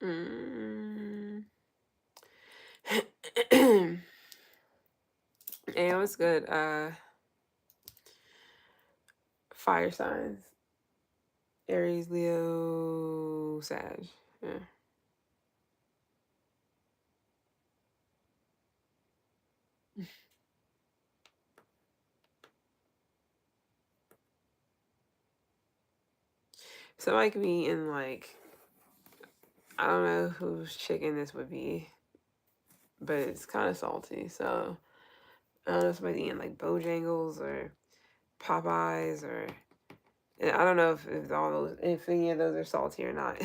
Mm. Hey, what's good? Fire signs. Aries, Leo, Sag. Yeah. Somebody could be in like, I don't know whose chicken this would be, but it's kind of salty. So I don't know if somebody's eating like Bojangles or Popeyes or, and I don't know if all those, if any of those are salty or not.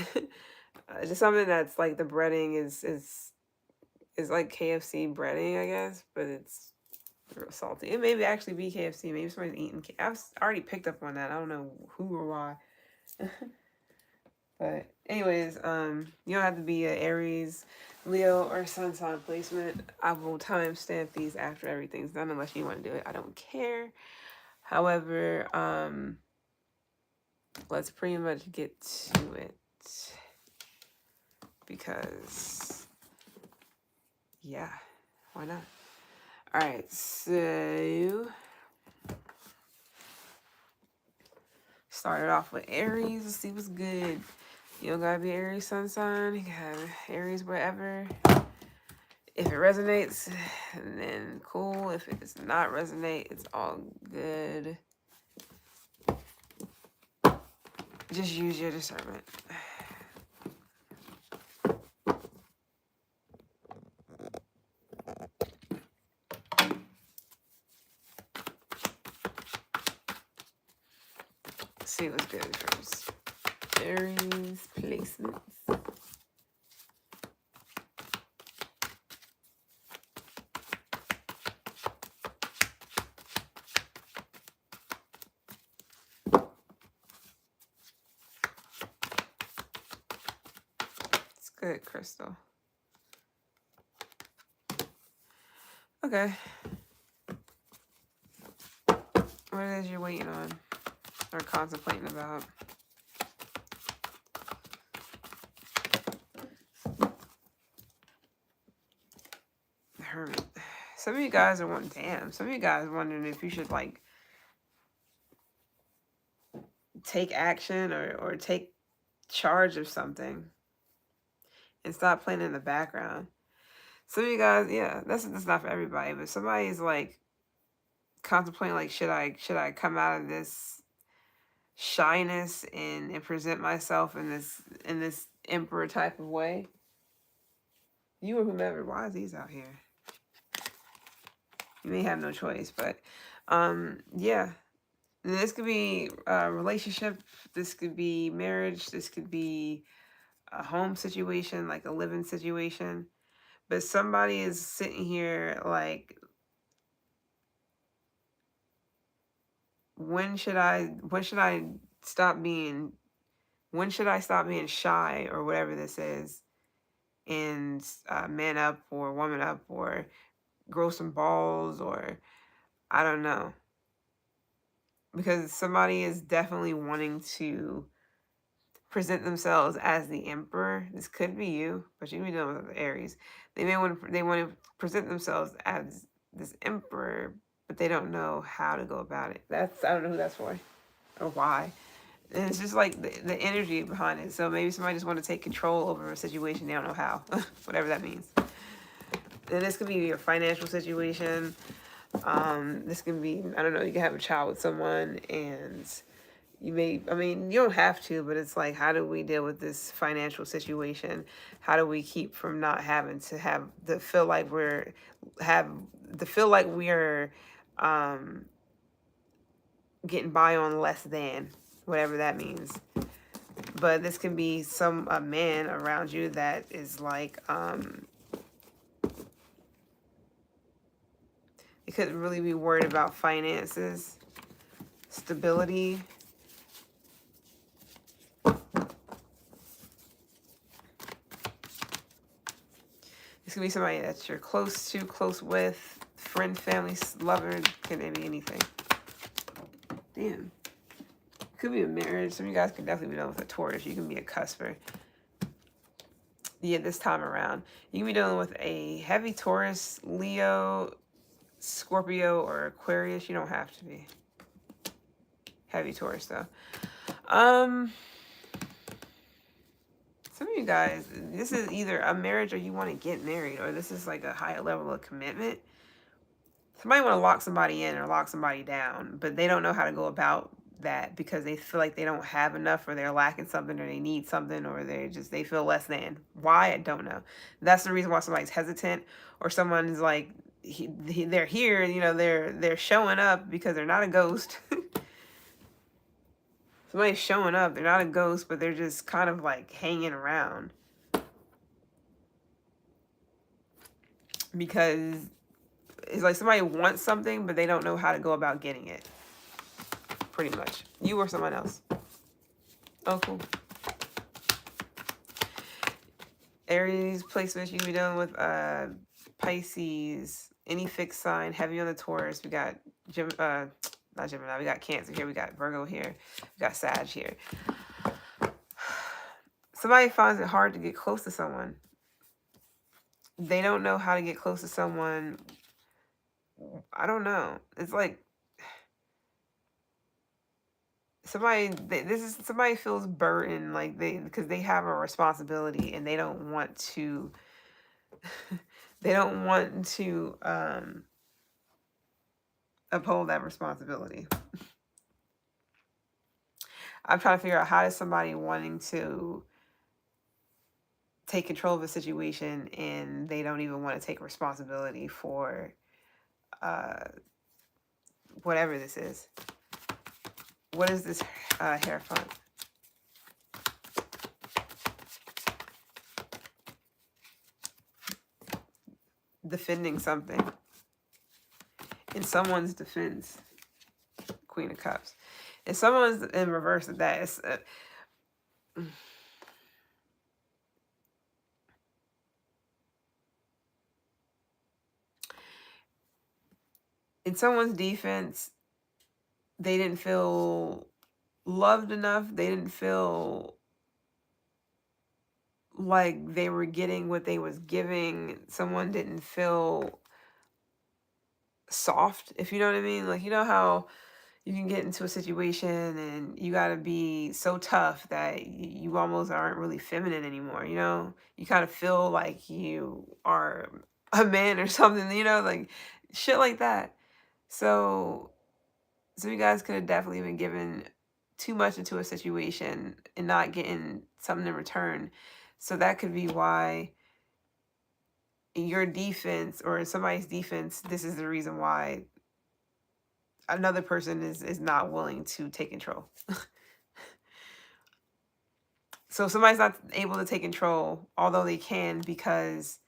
Just something that's like the breading is like KFC breading, I guess, but it's real salty. It may actually be KFC. Maybe somebody's eating. I've already picked up on that. I don't know who or why. But anyways, you don't have to be an Aries, Leo, or Sun sign placement. I will timestamp these after everything's done, unless you want to do it. I don't care. However, let's pretty much get to it because, yeah, why not? All right, so started off with Aries. Let's see what's good. You don't gotta be Aries sun sign. You can have Aries wherever. If it resonates, then cool. If it does not resonate, it's all good. Just use your discernment. Let's see what's good first. Aries placements. It's good, Crystal. Okay. What it is you're waiting on or contemplating about? The Hermit. Some of you guys are wondering, damn, some of you guys are wondering if you should like take action or take charge of something and stop playing in the background. Some of you guys, yeah, that's not for everybody, but somebody's like contemplating like should I come out of this shyness and present myself in this emperor type of way? You or whomever, why is these out here? You may have no choice, but yeah. This could be a relationship, this could be marriage, this could be a home situation, like a living situation. But somebody is sitting here like, when should I stop being when should I stop being shy or whatever this is, and man up or woman up or grow some balls, or I don't know. Because somebody is definitely wanting to present themselves as the emperor. This could be you, but you can be dealing with Aries. They want to present themselves as this emperor, but they don't know how to go about it. I don't know who that's for or why. And it's just like the energy behind it. So maybe somebody just want to take control over a situation. They don't know how, whatever that means. And this could be your financial situation. This can be, I don't know, you can have a child with someone and you don't have to, but it's like, how do we deal with this financial situation? How do we keep from not having to have the feel like we're getting by on less than, whatever that means. But this can be a man around you that is like, it could really be worried about finances, stability. This could be somebody that you're close to, close with, friend, family, lover, can be anything. Damn. Could be a marriage. Some of you guys could definitely be done with a Taurus. You can be a cusper. Yeah, this time around. You can be dealing with a heavy Taurus, Leo, Scorpio, or Aquarius. You don't have to be. Heavy Taurus, though. Some of you guys, this is either a marriage or you want to get married, or this is like a higher level of commitment. Somebody want to lock somebody in or lock somebody down, but they don't know how to go about that because they feel like they don't have enough, or they're lacking something, or they need something, or they feel less than. Why? I don't know. That's the reason why somebody's hesitant, or someone's like, they're here, they're showing up because they're not a ghost. Somebody's showing up, they're not a ghost, but they're just kind of like hanging around because it's like somebody wants something, but they don't know how to go about getting it. Pretty much. You or someone else. Oh, cool. Aries placements, you can be dealing with Pisces, any fixed sign, heavy on the Taurus. We got not Gemini, we got Cancer here, we got Virgo here, we got Sag here. Somebody finds it hard to get close to someone. They don't know how to get close to someone. I don't know. It's like somebody feels burdened, like because they have a responsibility and they don't want to uphold that responsibility. I'm trying to figure out, how does somebody wanting to take control of a situation and they don't even want to take responsibility for whatever this is. What is this Hierophant? Defending something. In someone's defense. Queen of Cups. If someone's in reverse of that, it's in someone's defense, they didn't feel loved enough. They didn't feel like they were getting what they was giving. Someone didn't feel soft, if you know what I mean. Like, you know how you can get into a situation and you got to be so tough that you almost aren't really feminine anymore, You kind of feel like you are a man or something, like shit like that. So you guys could have definitely been given too much into a situation and not getting something in return. So that could be why in your defense or in somebody's defense, this is the reason why another person is not willing to take control. So if somebody's not able to take control, although they can, because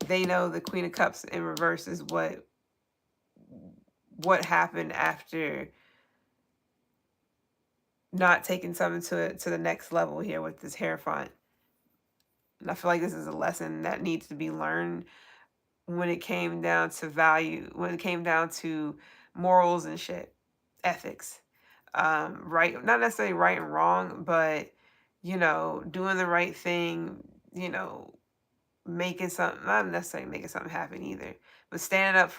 they know the Queen of Cups in reverse is what happened after not taking something to the next level here with this Hierophant. And I feel like this is a lesson that needs to be learned when it came down to value, when it came down to morals and shit, ethics. Right, not necessarily right and wrong, but doing the right thing, making something, not necessarily making something happen either, but standing up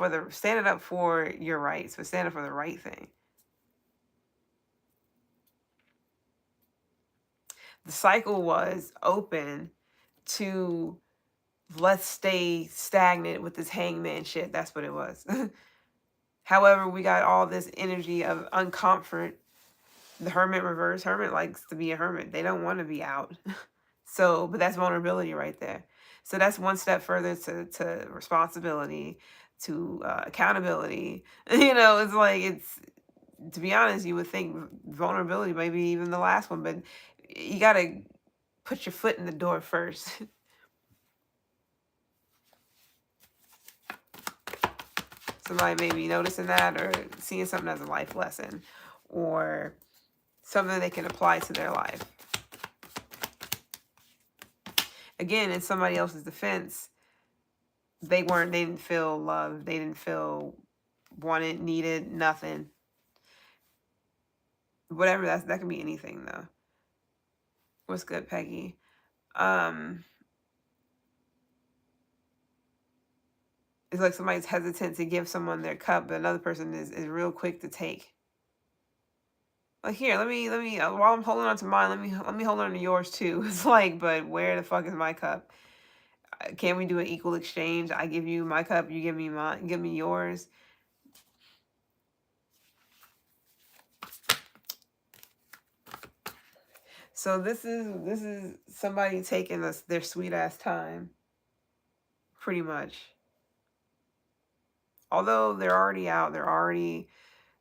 for your rights, but standing for the right thing. The cycle was open to, let's stay stagnant with this hangman shit. That's what it was. However, we got all this energy of uncomfort. The Hermit reverse. Hermit likes to be a hermit. They don't want to be out. So, but that's vulnerability right there. So that's one step further to responsibility, to accountability. It's like, to be honest, you would think vulnerability may be even the last one, but you got to put your foot in the door first. Somebody may be noticing that or seeing something as a life lesson or something they can apply to their life. Again, in somebody else's defense, they didn't feel loved. They didn't feel wanted, needed, nothing. Whatever, that can be anything though. What's good, Peggy? It's like somebody's hesitant to give someone their cup, but another person is real quick to take. Like, here, let me while I'm holding on to mine, let me hold on to yours too. It's like, but where the fuck is my cup? Can we do an equal exchange? I give you my cup, you give me yours. So this is somebody taking their sweet ass time, pretty much. Although they're already out, they're already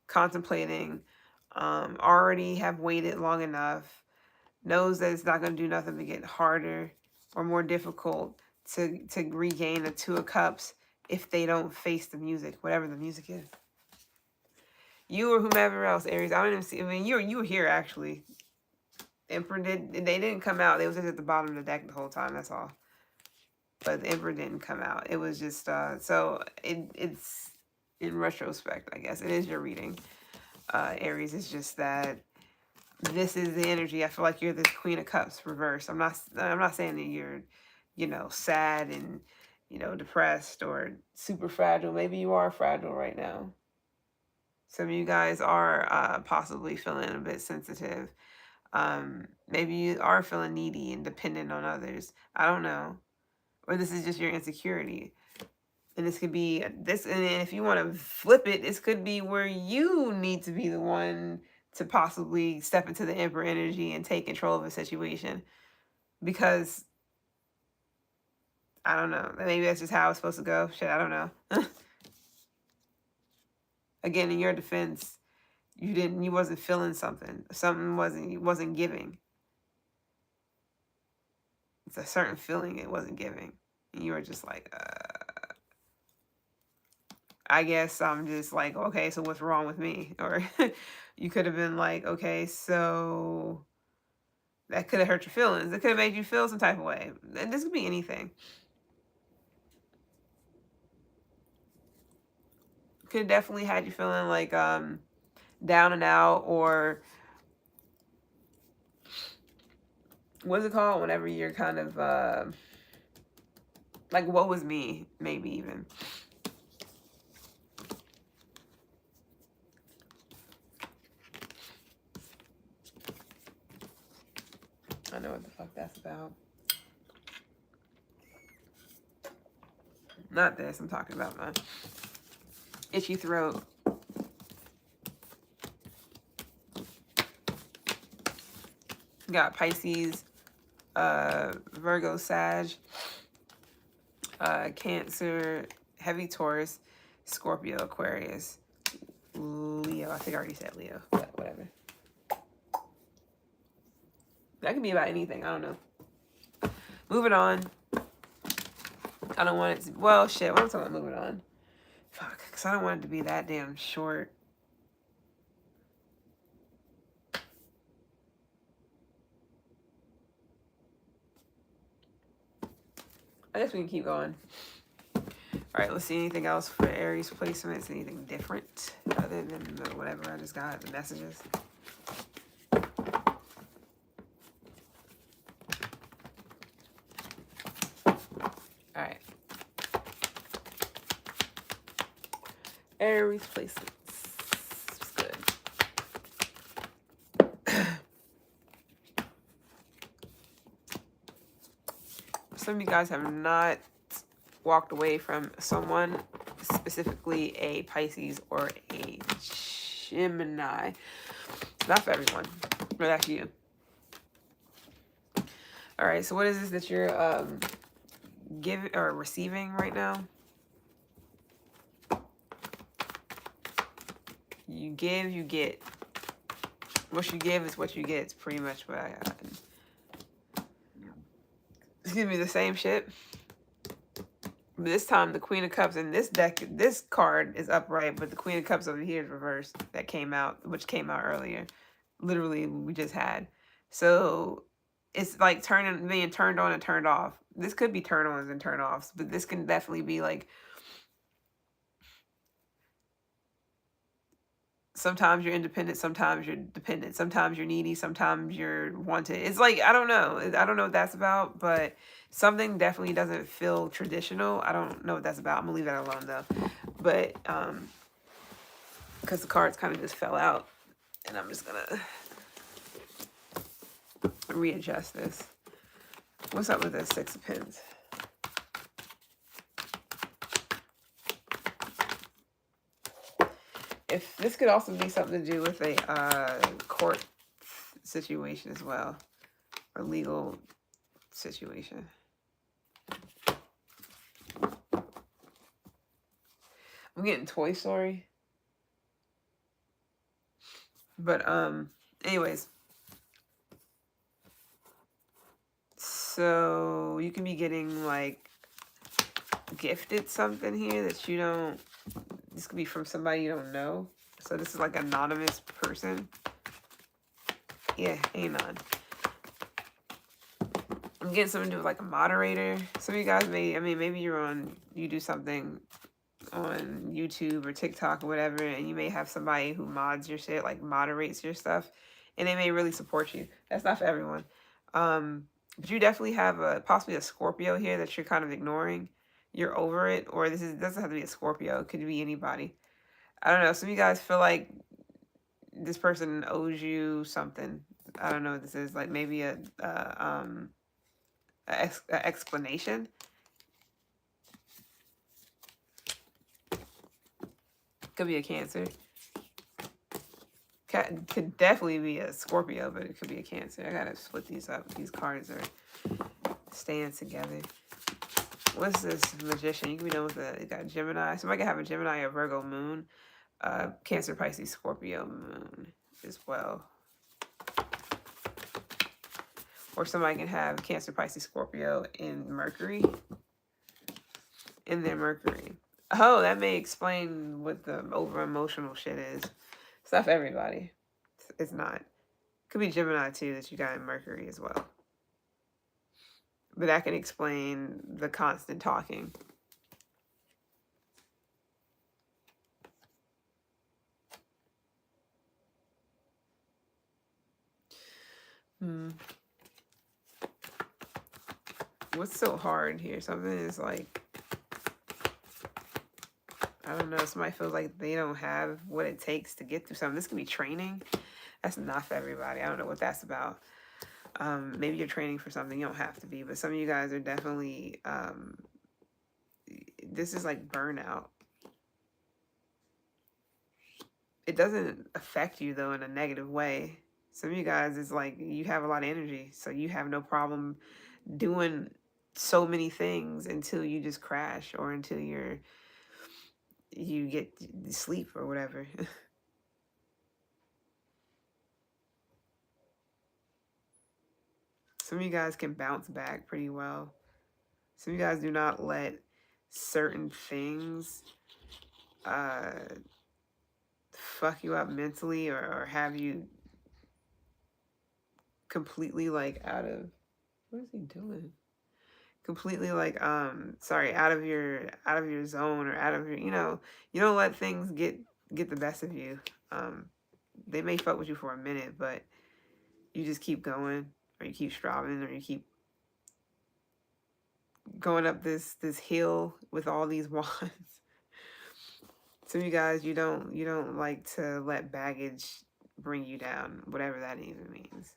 contemplating, already have waited long enough, knows that it's not going to do nothing but get harder or more difficult to regain the Two of Cups if they don't face the music, whatever the music is. You or whomever else, Aries. I don't even see. I mean, you were here actually. Emperor they didn't come out. They was just at the bottom of the deck the whole time. That's all. But the Emperor didn't come out. It was just so it's in retrospect, I guess it is your reading, Aries. It's just that this is the energy. I feel like you're this Queen of Cups reversed. I'm not saying that you're, sad and, depressed or super fragile. Maybe you are fragile right now. Some of you guys are possibly feeling a bit sensitive. Maybe you are feeling needy and dependent on others. I don't know. Or this is just your insecurity. And this could be this, and if you want to flip it, this could be where you need to be the one to possibly step into the Emperor energy and take control of a situation. Because I don't know. Maybe that's just how it's supposed to go. Shit, I don't know. Again, in your defense, you wasn't feeling something. Something wasn't giving. It's a certain feeling it wasn't giving. And you were just like, I guess I'm just like, okay, so what's wrong with me? Or you could have been like, okay, so that could have hurt your feelings. It could have made you feel some type of way. And this could be anything. Could have definitely had you feeling like down and out, or what's it called whenever you're kind of like, what was me, maybe even. I know what the fuck that's about. Not this. I'm talking about my itchy throat. Got Pisces, Virgo, Sag, Cancer, heavy Taurus, Scorpio, Aquarius, Leo. I think I already said Leo, but whatever. That could be about anything. I don't know. Moving on. I don't want it to... Well, shit. What am I talking about moving on? Fuck. Because I don't want it to be that damn short. I guess we can keep going. All right. Let's see anything else for Aries placements. Anything different other than whatever I just got, the messages. All right. Aries placements. It's good. Some of you guys have not walked away from someone, specifically a Pisces or a Gemini. Not for everyone, but that's you. All right. So what is this that you're giving or receiving right now? You give, you get. What you give is what you get. It's pretty much what I got. Excuse me, the same shit. But this time, the Queen of Cups in this deck, this card is upright, but the Queen of Cups over here is reversed. That came out, which came out earlier. Literally, we just had. So it's like being turned on and turned off. This could be turn-ons and turn-offs, but this can definitely be like Sometimes you're independent, sometimes you're dependent, sometimes you're needy, sometimes you're wanted. It's like, I don't know. I don't know what that's about, but something definitely doesn't feel traditional. I don't know what that's about. I'm gonna leave that alone though. But because the cards kind of just fell out, and I'm just gonna readjust this. What's up with this Six of Pins? If this could also be something to do with a court situation as well, or legal situation. I'm getting Toy Story. But anyways. So you can be getting like gifted something here that you don't, this could be from somebody you don't know. So this is like an anonymous person. Yeah, anon. I'm getting something to do with like a moderator. Some of you guys may, I mean, maybe you do something on YouTube or TikTok or whatever, and you may have somebody who mods your shit, like moderates your stuff, and they may really support you. That's not for everyone. But you definitely have possibly a Scorpio here that you're kind of ignoring. You're over it, or doesn't have to be a Scorpio. It could be anybody. I don't know. Some of you guys feel like this person owes you something. I don't know what this is. Like maybe a explanation. Could be a Cancer. Could definitely be a Scorpio, but it could be a Cancer. I gotta split these up. These cards are staying together. What's this Magician? You can be done with you got Gemini. Somebody can have a Gemini or Virgo moon. Cancer, Pisces, Scorpio moon as well. Or somebody can have Cancer, Pisces, Scorpio in Mercury. In their Mercury. Oh, that may explain what the over-emotional shit is. It's not for everybody. It's not. Could be Gemini too that you got in Mercury as well. But that can explain the constant talking. What's so hard here? Something is like, I don't know, somebody feels like they don't have what it takes to get through something. This could be training. That's not for everybody. I don't know what that's about. Maybe you're training for something. You don't have to be, but some of you guys are definitely, this is like burnout. It doesn't affect you though in a negative way. Some of you guys is like, you have a lot of energy, so you have no problem doing so many things until you just crash or until you get sleep or whatever. Some of you guys can bounce back pretty well. Some of you guys do not let certain things fuck you up mentally or have you completely like out of, what is he doing? Completely like sorry, out of your zone or out of your, you don't let things get the best of you. They may fuck with you for a minute, but you just keep going, or you keep striving, or you keep going up this hill with all these wands. Some of you guys, you don't like to let baggage bring you down, whatever that even means.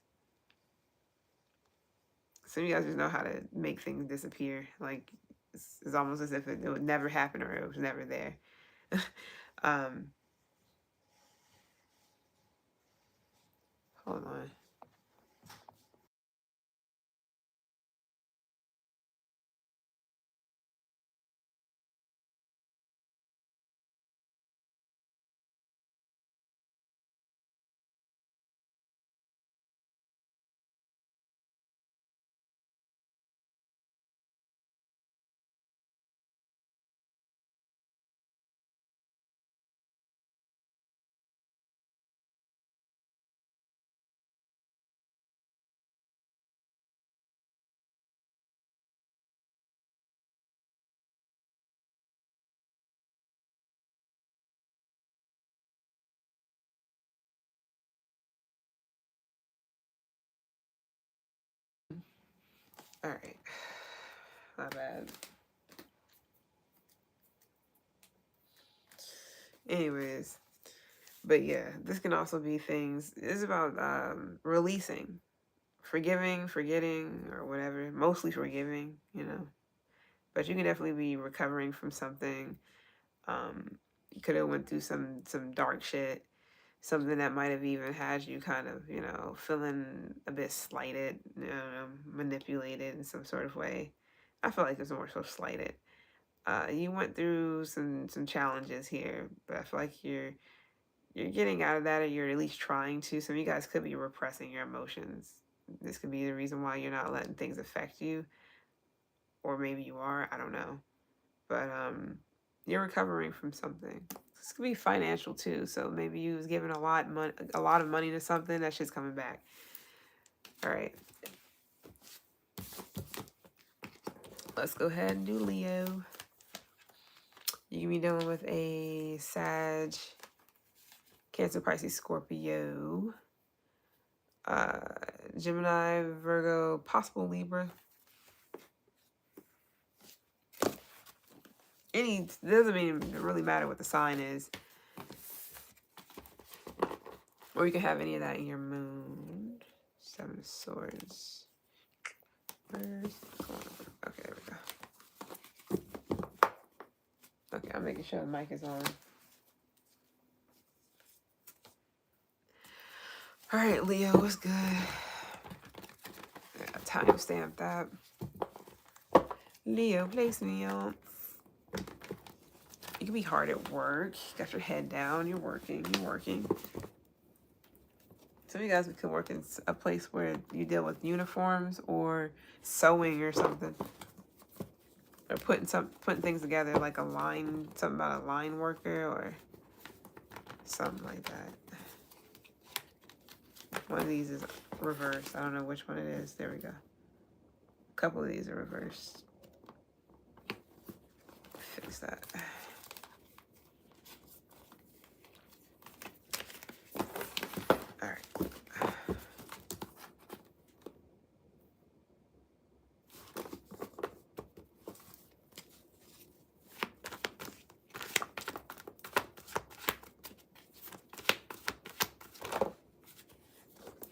Some of you guys just know how to make things disappear. Like it's almost as if it would never happen or it was never there. Hold on. All right. My bad. Anyways, but yeah, this can also be things. It's about releasing, forgiving, forgetting, or whatever. Mostly forgiving, you know. But you can definitely be recovering from something. You could have went through some dark shit, something that might have even had you kind of, you know, feeling a bit slighted, you know, manipulated in some sort of way. I feel like it's more so slighted. You went through some challenges here, but I feel like you're getting out of that, or you're at least trying to. Some of you guys could be repressing your emotions. This could be the reason why you're not letting things affect you, or maybe you are. I don't know, but you're recovering from something. This could be financial too. So maybe you was giving a lot of money to something, that shit's coming back. All right, let's go ahead and do Leo. You can be dealing with a Sag, Cancer, Pisces, Scorpio, Gemini, Virgo, possible Libra. It doesn't even really matter what the sign is. Or you can have any of that in your moon. Seven of Swords. Where's going on? Okay, there we go. Okay, I'm making sure the mic is on. All right, Leo, what's good? I gotta timestamp that. Leo, place me on. You can be hard at work. You got your head down. You're working. Some of you guys could work in a place where you deal with uniforms or sewing or something. Or putting things together, like a line, something about a line worker or something like that. One of these is reversed. I don't know which one it is. There we go. A couple of these are reversed. Fix that. All right.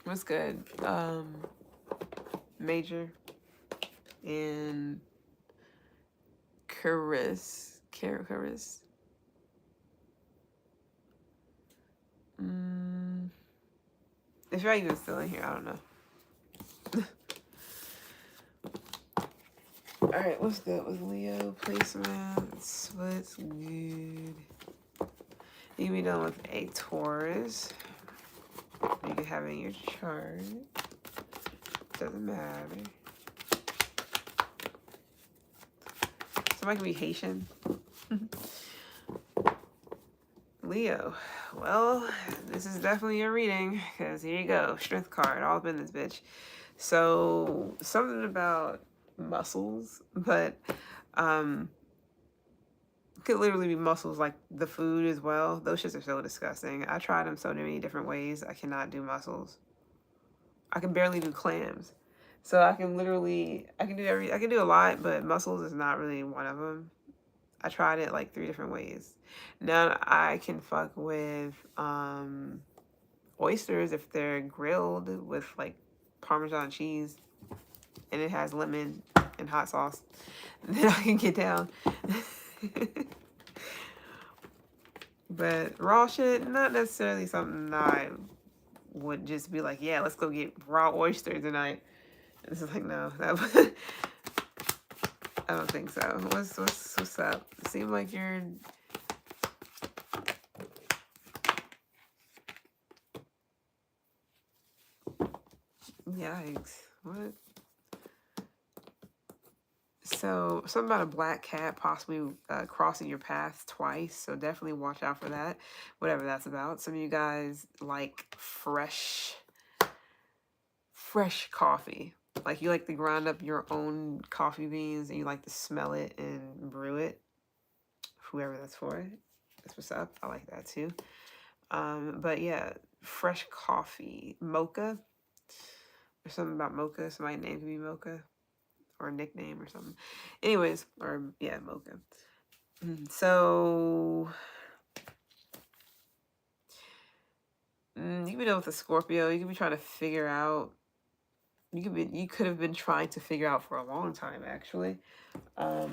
What's good? Major and Caris. If you're even still in here, I don't know. All right, what's good with Leo placements? What's good? You can be done with a Taurus. You can have it in your chart. Doesn't matter. Somebody can be Haitian. Leo. Well, this is definitely your reading, because here you go. Strength card, all up in this bitch. So, something about muscles, but could literally be muscles like the food as well. Those shits are so disgusting. I tried them so many different ways. I cannot do mussels. I can barely do clams. So I can do a lot, but mussels is not really one of them. I tried it like 3 different ways. Now I can fuck with oysters if they're grilled with like Parmesan cheese and it has lemon and hot sauce. Then I can get down. But raw shit, not necessarily something I would just be like, yeah, let's go get raw oysters tonight. It's like, no, that I don't think so. What's up? It seems like you're yikes. What? So something about a black cat possibly crossing your path twice. So definitely watch out for that. Whatever that's about. Some of you guys like fresh coffee. Like you like to grind up your own coffee beans and you like to smell it and brew it. Whoever that's for. That's what's up. I like that too. But yeah, fresh coffee. Mocha. There's something about mocha. Somebody's name could be mocha. or a nickname or something. Anyways, or yeah, Mocha. So you can be dealing with a Scorpio. You could be trying to figure out. You could have been trying to figure out for a long time, actually. How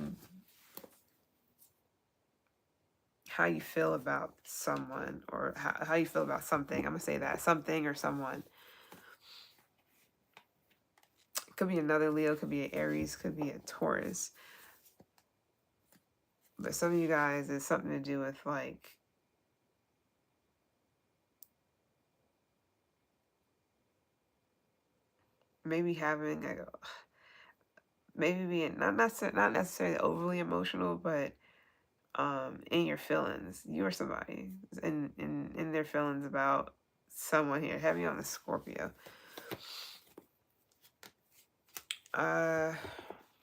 you feel about someone, or how you feel about something. I'm gonna say that, something or someone. Could be another Leo, could be an Aries, could be a Taurus. But some of you guys, it's something to do with like maybe having like maybe being not necessarily overly emotional, but in your feelings. You or somebody in their feelings about someone here. Heavy on the Scorpio.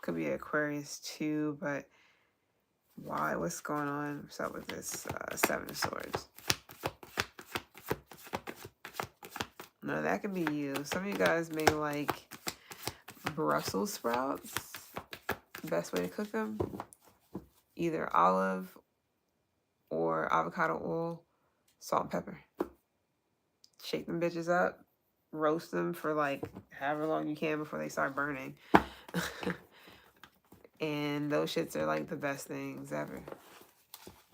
Could be Aquarius too, but why? What's going on? What's up with this Seven of Swords? No, that could be you. Some of you guys may like Brussels sprouts. Best way to cook them, either olive or avocado oil, salt and pepper. Shake them bitches up, roast them for like however long you can before they start burning. And those shits are like the best things ever.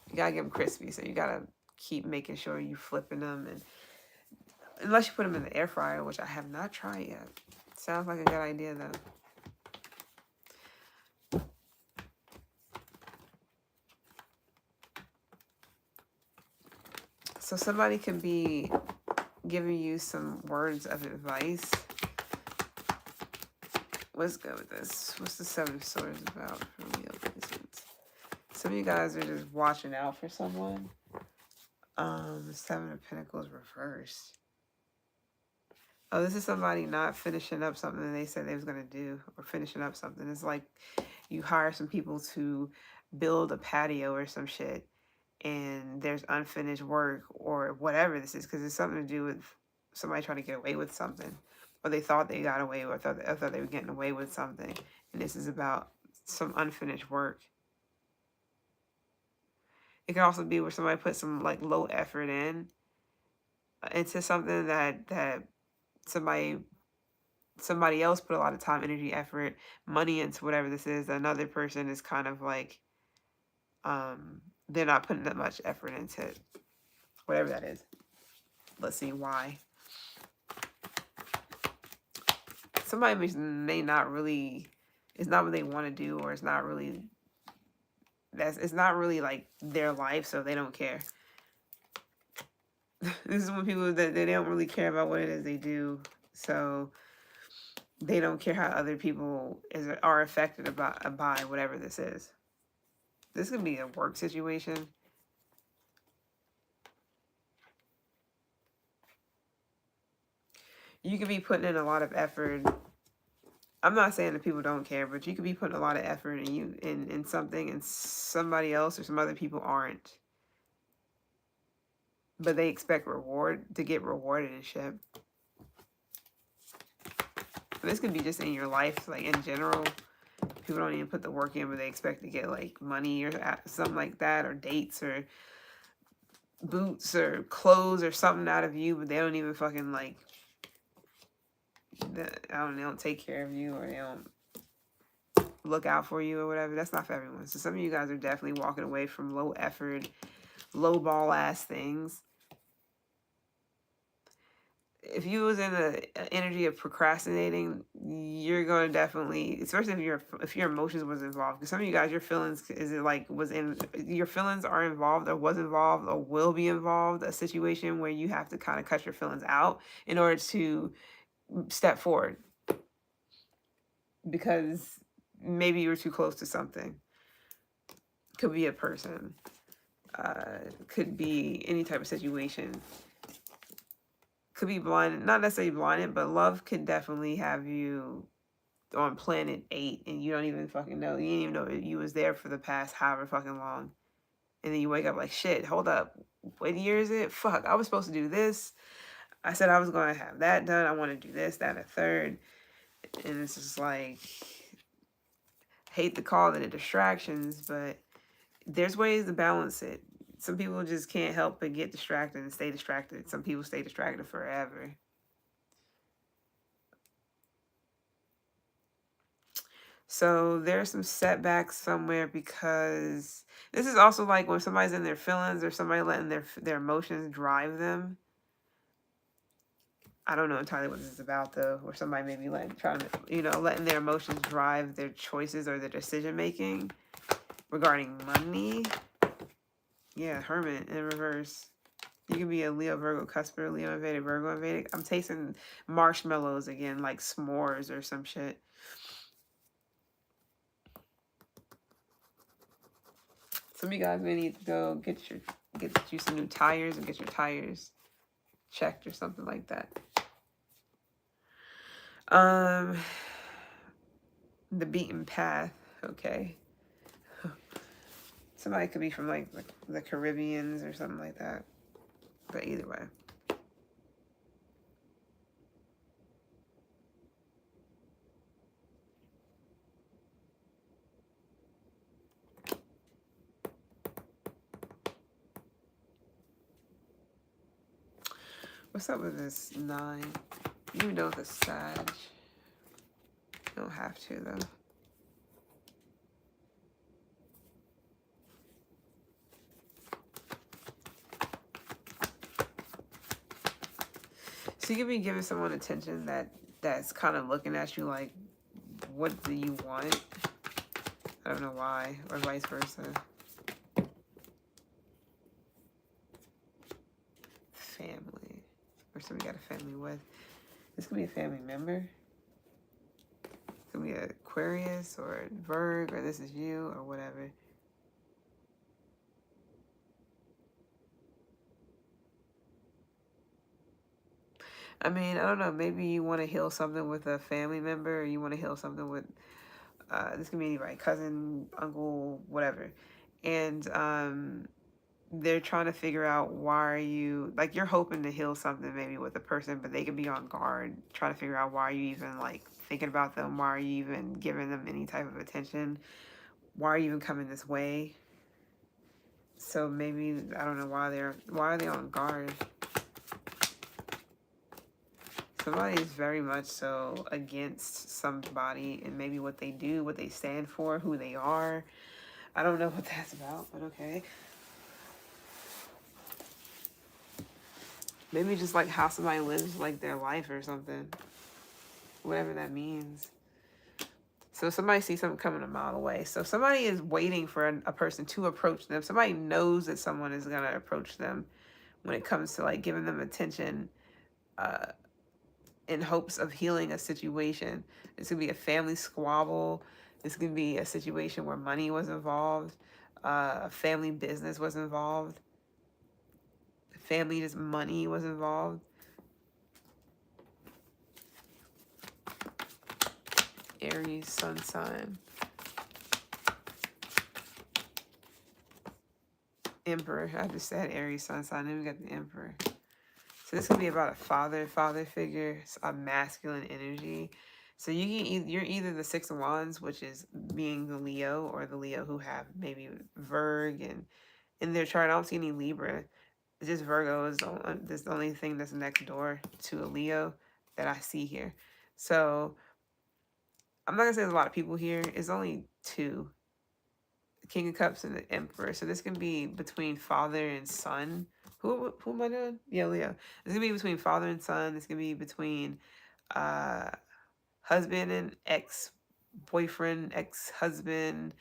You gotta get them crispy, so you gotta keep making sure you flipping them, and unless you put them in the air fryer, which I have not tried yet. Sounds like a good idea though. So somebody can be giving you some words of advice. What's good with this? What's the Seven of Swords about for Leo placements? Some of you guys are just watching out for someone. Seven of Pentacles reversed. Oh, this is somebody not finishing up something that they said they was going to do, or finishing up something. It's like you hire some people to build a patio or some shit, and there's unfinished work or whatever this is, because it's something to do with somebody trying to get away with something, or they thought they got away with, I thought they were getting away with something, and this is about some unfinished work. It can also be where somebody put some like low effort into something that somebody else put a lot of time, energy, effort, money into whatever this is. Another person is kind of like they're not putting that much effort into it, whatever that is. Let's see why. Somebody may not really, it's not what they want to do, or it's not really like their life, so they don't care. This is when people that they don't really care about what it is they do, so they don't care how other people are affected by whatever this is. This could be a work situation. You could be putting in a lot of effort. I'm not saying that people don't care, but you could be putting a lot of effort in something, and somebody else or some other people aren't. But they expect to get rewarded and shit. This could be just in your life, like in general. People don't even put the work in, but they expect to get like money or something like that, or dates or boots or clothes or something out of you, but they don't even fucking like, they don't take care of you, or they don't look out for you or whatever. That's not for everyone. So some of you guys are definitely walking away from low effort, low ball ass things. If you was in the energy of procrastinating, you're going to definitely, especially if your emotions was involved, because some of you guys, your feelings your feelings are involved, or was involved, or will be involved, a situation where you have to kind of cut your feelings out in order to step forward, because maybe you were too close to something. Could be a person, could be any type of situation. Could be blinded, not necessarily blinded, but love could definitely have you on planet 8, and you don't even fucking know. You didn't even know you was there for the past however fucking long. And then you wake up like, shit, hold up. What year is it? Fuck, I was supposed to do this. I said I was going to have that done. I want to do this, that, and a third. And it's just like, hate to call it a distractions, but there's ways to balance it. Some people just can't help but get distracted and stay distracted. Some people stay distracted forever. So there's some setbacks somewhere because this is also like when somebody's in their feelings or somebody letting their emotions drive them. I don't know entirely what this is about though, or somebody maybe like trying to, letting their emotions drive their choices or their decision making regarding money. Yeah, Hermit in reverse. You can be a Leo, Virgo, Cusper, Leo invaded, Virgo invaded. I'm tasting marshmallows again, like s'mores or some shit. Some of you guys may need to go get you some new tires and get your tires checked or something like that. The beaten path. Okay. Somebody could be from like the Caribbeans or something like that. But either way. What's up with this 9? You know the Sag. You don't have to though. So you could be giving someone attention that's kind of looking at you like, what do you want? I don't know why, or vice versa. Family, or somebody got a family with. This could be a family member. It could be an Aquarius or Virg, or this is you, or whatever. I mean, I don't know. Maybe you want to heal something with a family member, or you want to heal something with, this can be anybody, cousin, uncle, whatever. And they're trying to figure out why are you, like you're hoping to heal something maybe with a person, but they can be on guard, trying to figure out why are you even like thinking about them, why are you even giving them any type of attention, why are you even coming this way. So maybe, I don't know why are they on guard. Somebody is very much so against somebody and maybe what they do, what they stand for, who they are. I don't know what that's about, but okay. Maybe just like how somebody lives like their life or something. Whatever that means. So somebody sees something coming a mile away. So somebody is waiting for a person to approach them. Somebody knows that someone is going to approach them when it comes to like giving them attention in hopes of healing a situation. This could be a family squabble. This could be a situation where money was involved. A family business was involved. Family, just money was involved. Aries, sun sign. Emperor. I just said Aries, sun sign. Then we got the Emperor. So this could be about a father figure, a masculine energy. So you're either the 6 of Wands, which is being the Leo, or the Leo who have maybe Virg, and in their chart I don't see any Libra. It's just Virgo is the only thing that's next door to a Leo that I see here. So I'm not gonna say there's a lot of people here. It's only 2. The King of Cups and the Emperor. So this can be between father and son. Who am I doing? Yeah, Leo. This can be between father and son. This can be between husband and ex-boyfriend, ex-husband,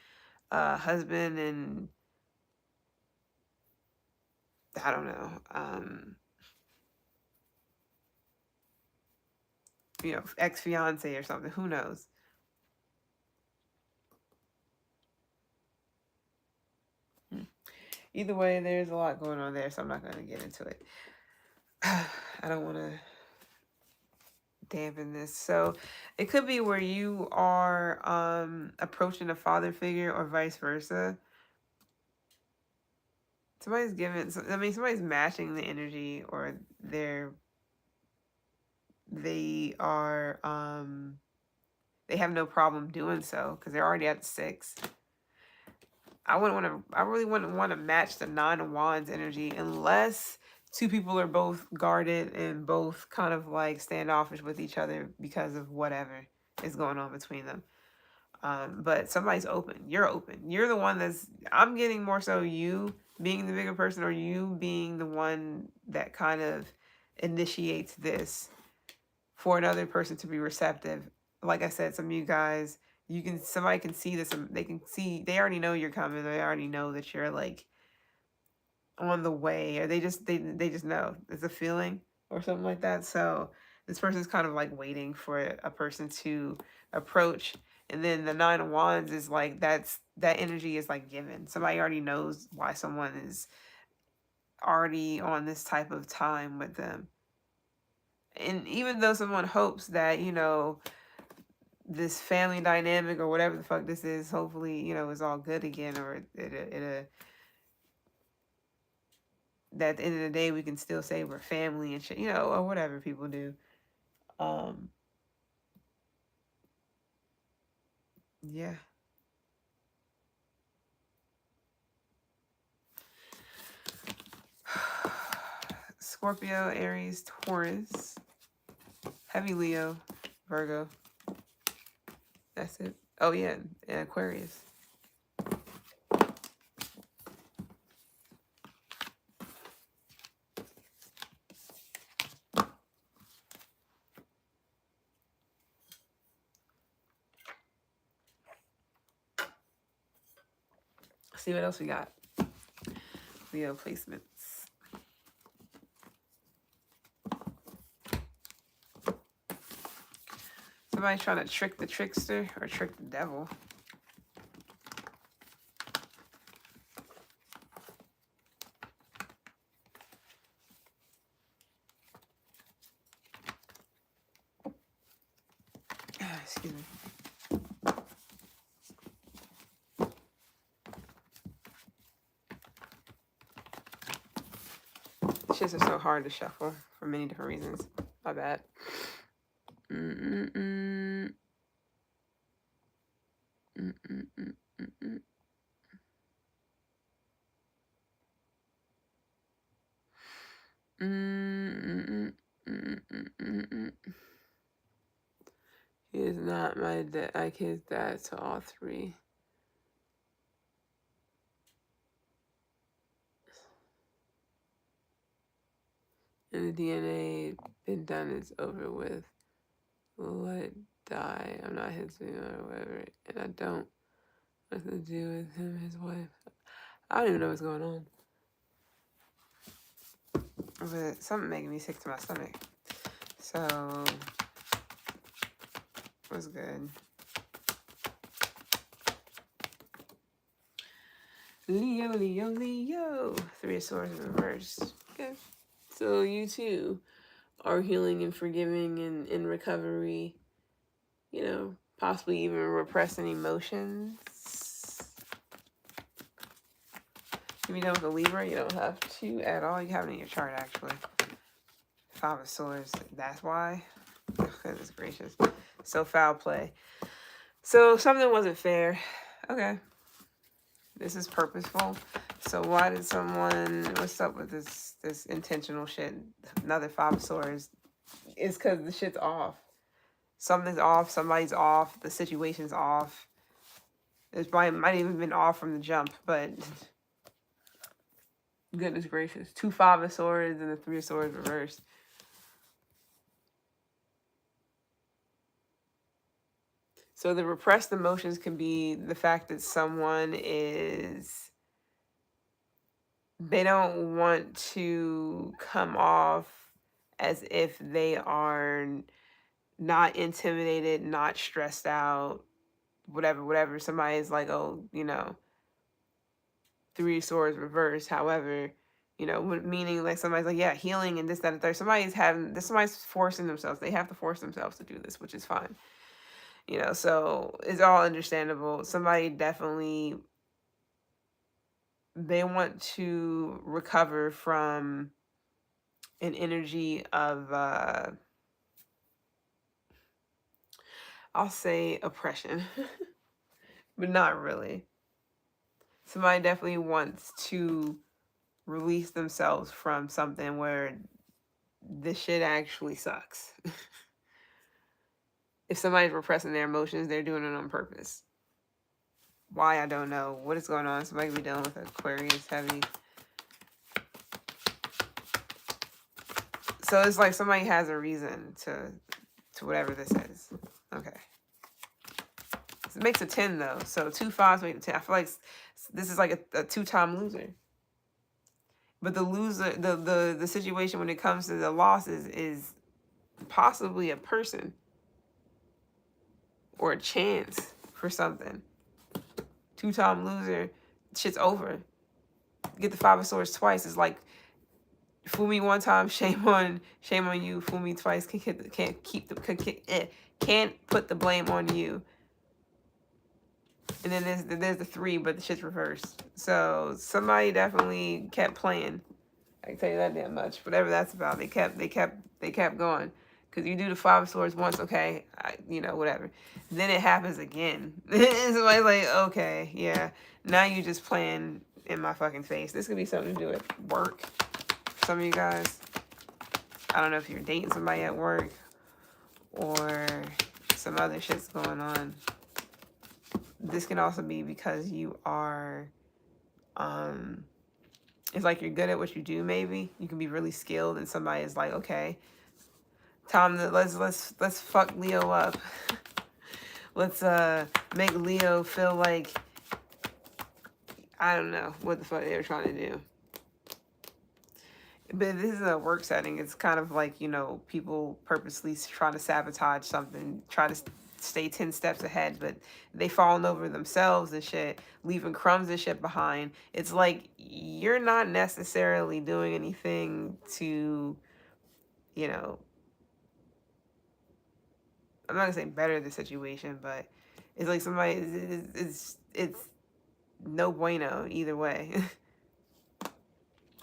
husband and I don't know. Ex-fiance or something. Who knows? Either way, there's a lot going on there, so I'm not going to get into it. I don't want to dampen this. So it could be where you are approaching a father figure or vice versa. Somebody's matching the energy, or they are they have no problem doing so because they're already at 6. I really wouldn't want to match the 9 of Wands energy unless two people are both guarded and both kind of like standoffish with each other because of whatever is going on between them. But somebody's open. You're open. You're the one I'm getting more so you being the bigger person, or you being the one that kind of initiates this for another person to be receptive. Like I said, some of you guys, somebody can see this, they already know you're coming. They already know that you're like on the way, or they just know. It's a feeling or something like that. So this person's kind of like waiting for a person to approach. And then the 9 of Wands is like, that energy is like given. Somebody already knows why someone is already on this type of time with them. And even though someone hopes that, this family dynamic or whatever the fuck this is, hopefully, is all good again, or that at the end of the day we can still say we're family and shit, or whatever people do. Yeah. Scorpio, Aries, Taurus, heavy Leo, Virgo. That's it. Oh yeah, and Aquarius. See what else we got. Leo placements. Somebody trying to trick the trickster or trick the devil. Excuse me. Shits are so hard to shuffle for many different reasons. My bad. He is not my dad, like his dad to all 3. And the DNA been done, it's over with. Let it die. I'm not his or whatever. And I don't have nothing to do with him, his wife. I don't even know what's going on. But something making me sick to my stomach. So, what's good? Leo, Leo, Leo. 3 of Swords reversed. Okay. So you too are healing and forgiving and in recovery. Possibly even repressing emotions. If you know with a Libra, you don't have to at all. You have it in your chart, actually. 5 of Swords. That's why. Oh, goodness gracious. So foul play. So something wasn't fair. Okay. This is purposeful. So why did what's up with this intentional shit? Another 5 of Swords. It's because the shit's off. Something's off. Somebody's off. The situation's off. It might even been off from the jump, but goodness gracious. 2 5 of Swords and the 3 of Swords reversed. So the repressed emotions can be the fact that they don't want to come off as if they are not intimidated, not stressed out, whatever. Somebody's like, 3 Swords reversed. However, meaning like somebody's like, yeah, healing and this, that, and third. Somebody's forcing themselves. They have to force themselves to do this, which is fine. So it's all understandable. Somebody definitely, they want to recover from an energy of, I'll say oppression, but not really. Somebody definitely wants to release themselves from something where this shit actually sucks. If somebody's repressing their emotions, they're doing it on purpose. Why, I don't know. What is going on? Somebody be dealing with Aquarius heavy. So it's like somebody has a reason to whatever this is. Okay. So it makes a 10 though. So 2 5s make a 10. I feel like this is like a 2-time loser. But the loser, the situation when it comes to the losses is possibly a person or a chance for something. 2-time loser, shit's over. Get the 5 of Swords twice. It's like, fool me one time, shame on you. Fool me twice, can't put the blame on you. And then there's the 3, but the shit's reversed. So somebody definitely kept playing. I can tell you that damn much. Whatever that's about, they kept going. Because you do the 5 of Swords once, okay, whatever. Then it happens again. Somebody's like, okay, yeah, now you just playing in my fucking face. This could be something to do with work. Some of you guys, I don't know if you're dating somebody at work or some other shit's going on. This can also be because you are, it's like you're good at what you do. Maybe you can be really skilled, and somebody is like, okay, time to let's fuck Leo up. Let's make Leo feel like, I don't know what the fuck they were trying to do. But this is a work setting. It's kind of like, people purposely trying to sabotage something, try to stay 10 steps ahead, but they falling over themselves and shit, leaving crumbs and shit behind. It's like you're not necessarily doing anything to, I'm not gonna say better the situation, but it's like somebody, it's no bueno either way.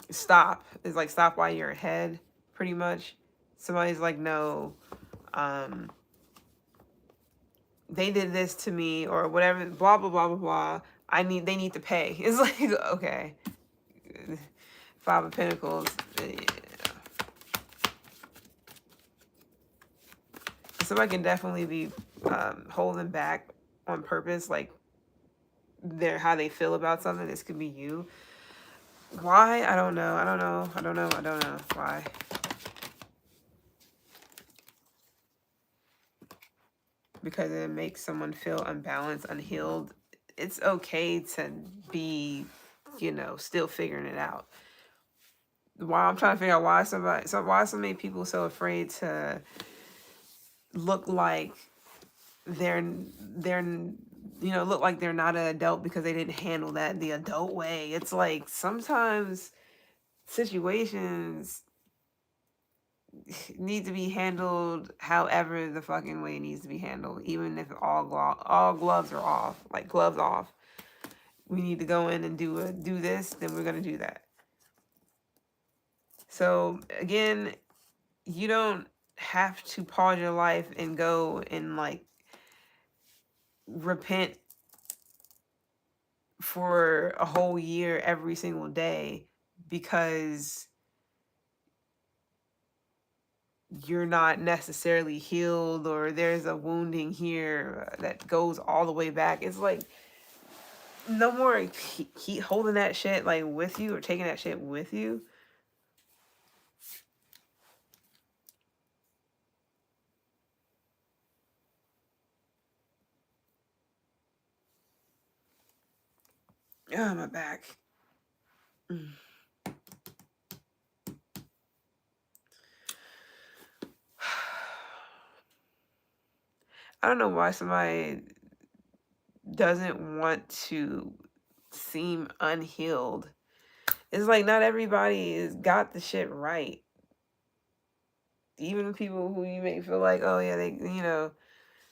Stop. It's like stop while you're ahead, pretty much. Somebody's like, no, they did this to me or whatever, blah blah blah blah blah. They need to pay. It's like, okay. 5 of Pentacles. Yeah. Somebody can definitely be holding back on purpose, like how they feel about something. This could be you. Why? I don't know. Why? Because it makes someone feel unbalanced, unhealed. It's okay to be, still figuring it out. Why I'm trying to figure out why so many people so afraid to look like they're look like they're not an adult because they didn't handle that the adult way. It's like sometimes situations need to be handled however the fucking way it needs to be handled, even if all gloves are off, like gloves off. We need to go in and do this, then we're gonna do that. So again, you don't have to pause your life and go and like repent for a whole year every single day because you're not necessarily healed or there's a wounding here that goes all the way back. It's like no more keep holding that shit like with you or taking that shit with you. Oh, my back. I don't know why somebody doesn't want to seem unhealed. It's like not everybody has got the shit right. Even people who you may feel like, oh yeah, they,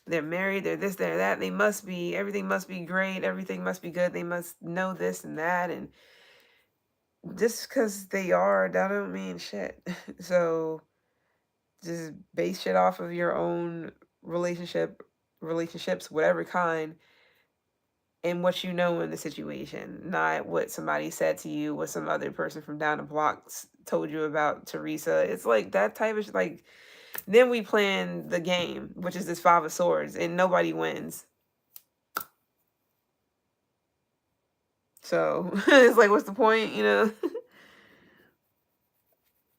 they're married, they're this, they're that, everything must be great, everything must be good, they must know this and that, and just because they are, that don't mean shit. So just base shit off of your own relationship relationships, whatever kind, and what you know in the situation, not what somebody said to you, what some other person from down the block told you about Teresa. It's like that type of like. Then we plan the game, which is this Five of Swords, and nobody wins. So it's like, what's the point, you know?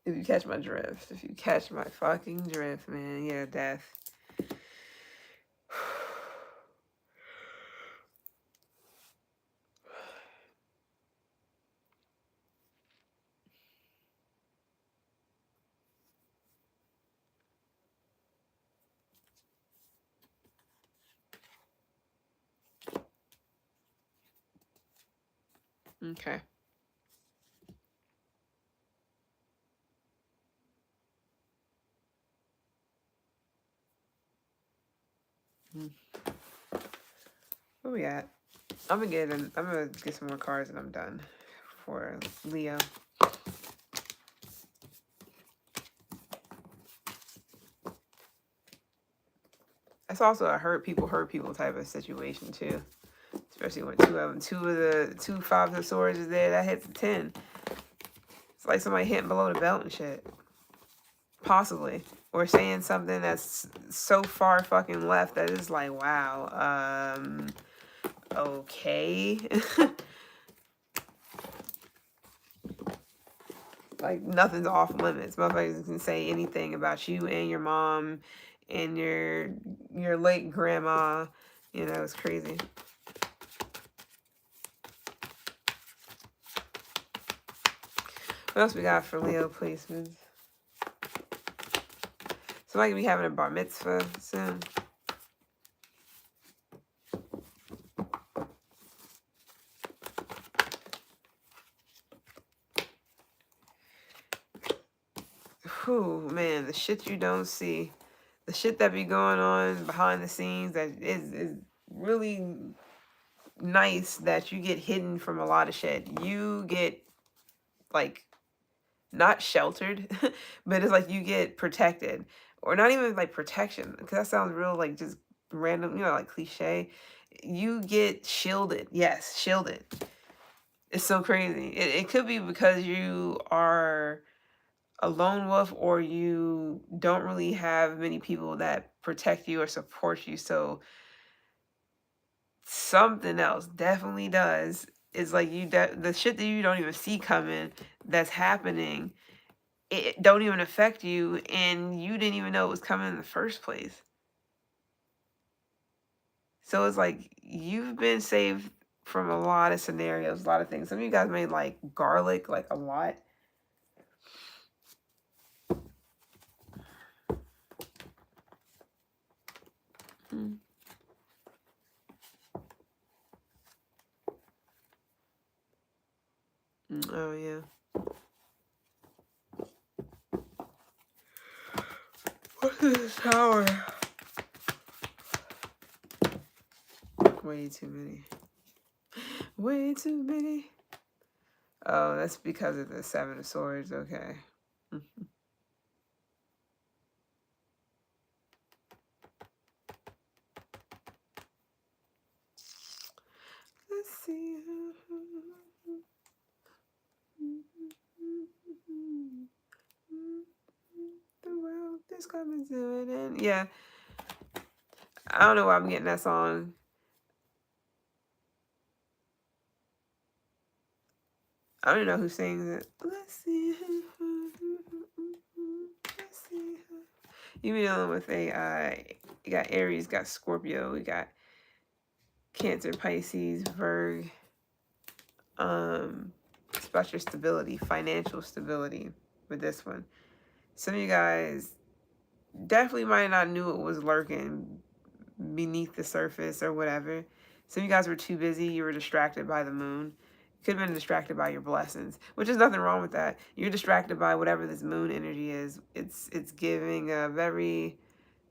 If you catch my drift, if you catch my fucking drift, man, yeah, death. Okay. Where we at? I'm gonna get some more cards and I'm done for Leo. That's also a hurt people type of situation too. Especially when two of the two fives of swords is there, that hits a 10. It's like somebody hitting below the belt and shit. Possibly. Or saying something that's so far fucking left that it's like, wow, okay. Like nothing's off limits. Motherfuckers can say anything about you and your mom and your late grandma. You know, it's crazy. What else we got for Leo placements? Somebody could be having a bar mitzvah soon. Whew, man, the shit you don't see. The shit that be going on behind the scenes that is really nice that you get hidden from a lot of shit. You get, like, not sheltered, but it's like you get protected. Or not even, like, protection, because that sounds real, like, just random, you know, like, cliche. You get shielded. Yes, shielded. It's so crazy. It could be because you are a lone wolf or you don't really have many people that protect you or support you. So something else definitely does. It's like the shit that you don't even see coming that's happening, it don't even affect you and you didn't even know it was coming in the first place. So it's like you've been saved from a lot of scenarios, a lot of things. Some of you guys made like garlic like a lot. Oh yeah. What's this tower? Way too many. Way too many. Oh, that's because of the Seven of Swords. Okay. Let's see. The world is coming to an end. Yeah. I don't know why I'm getting that song. I don't even know who sings it. Let's see. Let's see. You be dealing with you got Aries, got Scorpio, we got Cancer, Pisces, Virgo. It's about your stability, financial stability with this one. Some of you guys definitely might not knew it was lurking beneath the surface or whatever. Some of you guys were too busy. You were distracted by the moon. Could have been distracted by your blessings, which is nothing wrong with that. You're distracted by whatever this moon energy is. It's giving a very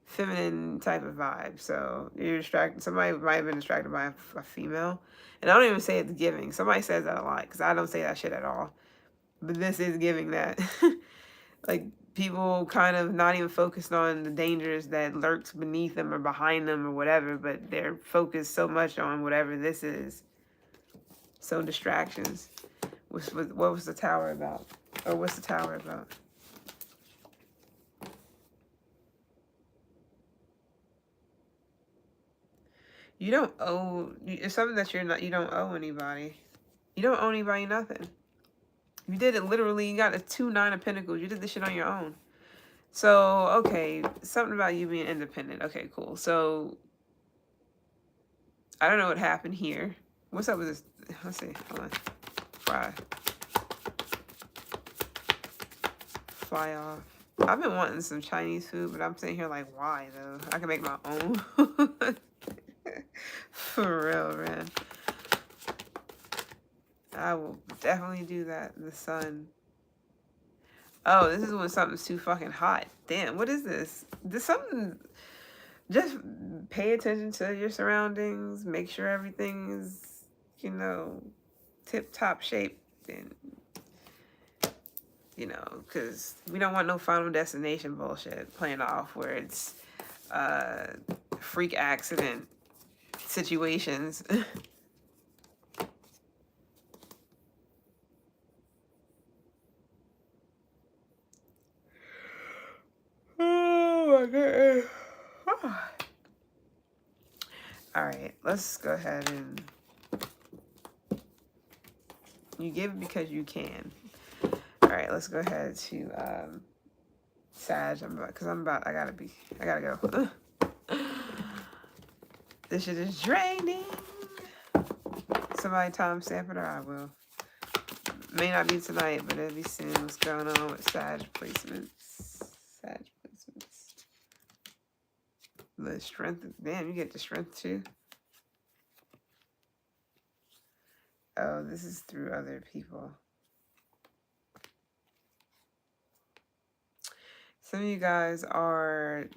feminine type of vibe. So you're distracted. Somebody might have been distracted by a female. And I don't even say it's giving. Somebody says that a lot because I don't say that shit at all. But this is giving that. Like, people kind of not even focused on the dangers that lurks beneath them or behind them or whatever, but they're focused so much on whatever this is. So distractions. What was the tower about? Or what's the tower about? You don't owe, it's something that you don't owe anybody. You don't owe anybody nothing. You did it literally, you got a 2-9 of Pentacles. You did this shit on your own. So, okay, something about you being independent. Okay, cool. So, I don't know what happened here. What's up with this? Let's see. Hold on. Fly off. I've been wanting some Chinese food, but I'm sitting here like, why though? I can make my own. For real, man. I will definitely do that. The sun. Oh, this is when something's too fucking hot. Damn, what is this? This something. Just pay attention to your surroundings. Make sure everything is, you know, tip-top shape. And, you know, because we don't want no Final Destination bullshit playing off where it's freak accident situations. Oh my god. All right, let's go ahead and you give because you can. All right, let's go ahead to Sag. I gotta go. This shit is draining. Somebody timestamp it or I will. May not be tonight, but it'll be soon. What's going on with Sag placements? Sag placements. The strength. Damn, you get the strength too. Oh, this is through other people. Some of you guys are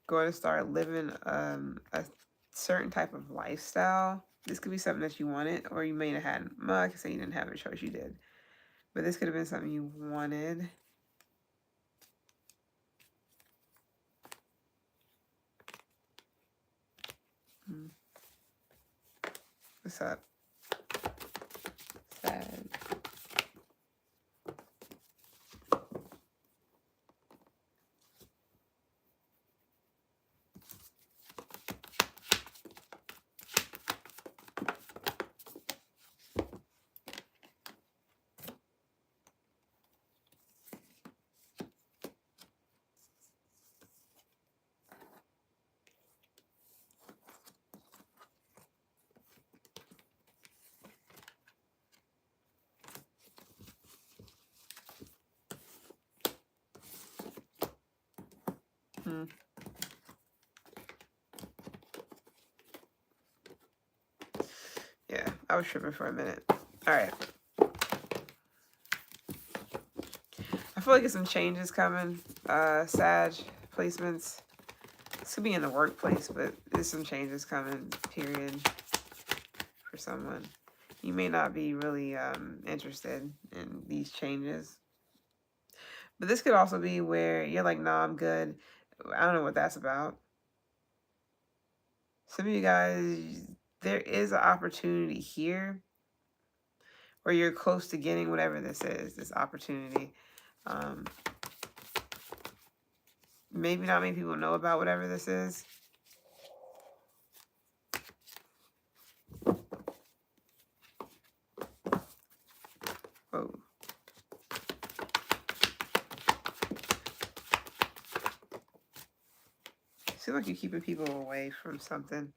going to start living a certain type of lifestyle. This could be something that you wanted, or you may have had. Well, I can say you didn't have a choice, you did. But this could have been something you wanted. What's up? Sad. Yeah, I was tripping for a minute. All right. I feel like there's some changes coming. Sag placements. This could be in the workplace, but there's some changes coming, period, for someone. You may not be really interested in these changes. But this could also be where you're like, nah, I'm good. I don't know what that's about. Some of you guys, there is an opportunity here where you're close to getting whatever this is, this opportunity. Maybe not many people know about whatever this is. Whoa. Seems like you're keeping people away from something.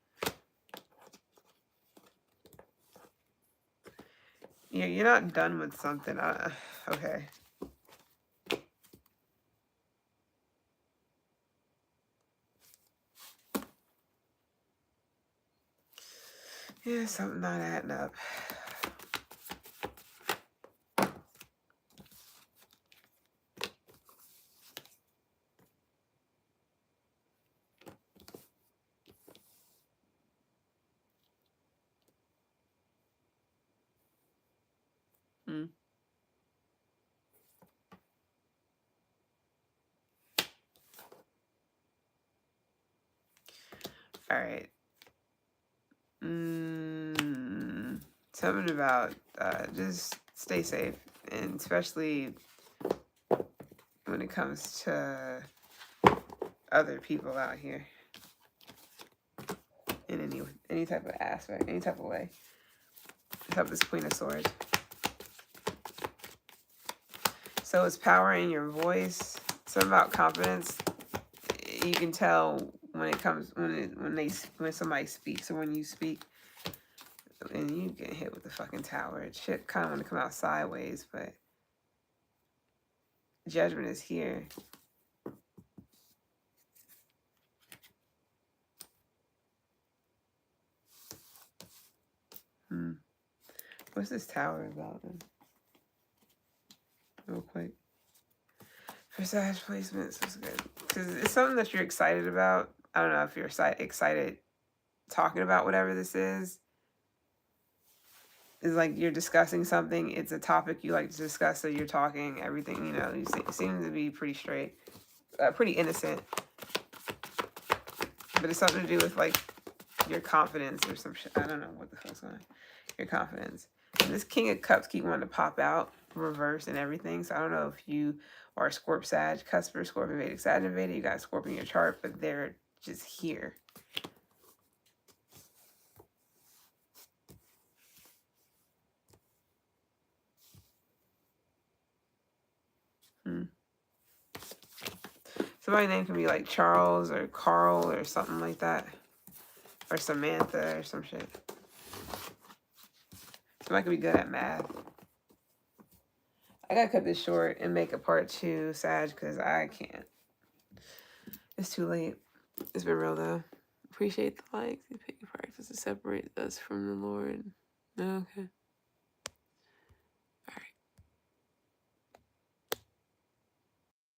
You're not done with something. Okay. Yeah, something not adding up. All right. Something about just stay safe, and especially when it comes to other people out here in any type of aspect, any type of way. Let's have this Queen of Swords. So it's power in your voice. Something about confidence. You can tell when it comes when somebody speaks or when you speak, and you get hit with the fucking tower. Shit kind of want to come out sideways, but judgment is here. What's this tower about then? Real quick. For Sag placements, it's good. Because it's something that you're excited about. I don't know if you're excited talking about whatever this is. It's like you're discussing something. It's a topic you like to discuss, so you're talking everything. You know, you seem to be pretty straight, pretty innocent. But it's something to do with like your confidence or some shit. I don't know what the fuck's going on. Your confidence. And this King of Cups keep wanting to pop out, reverse and everything. So I don't know if you are Scorp Sag, Cusper, Scorpion Vedic, Sag and Vedic. You got Scorpion in your chart, but they're just here. Somebody's name can be like Charles or Carl or something like that. Or Samantha or some shit. Somebody could be good at math. I gotta cut this short and make a part 2, Sag, because I can't. It's too late. It's been real though. Appreciate the likes. You pick your practice to separate us from the Lord. Okay.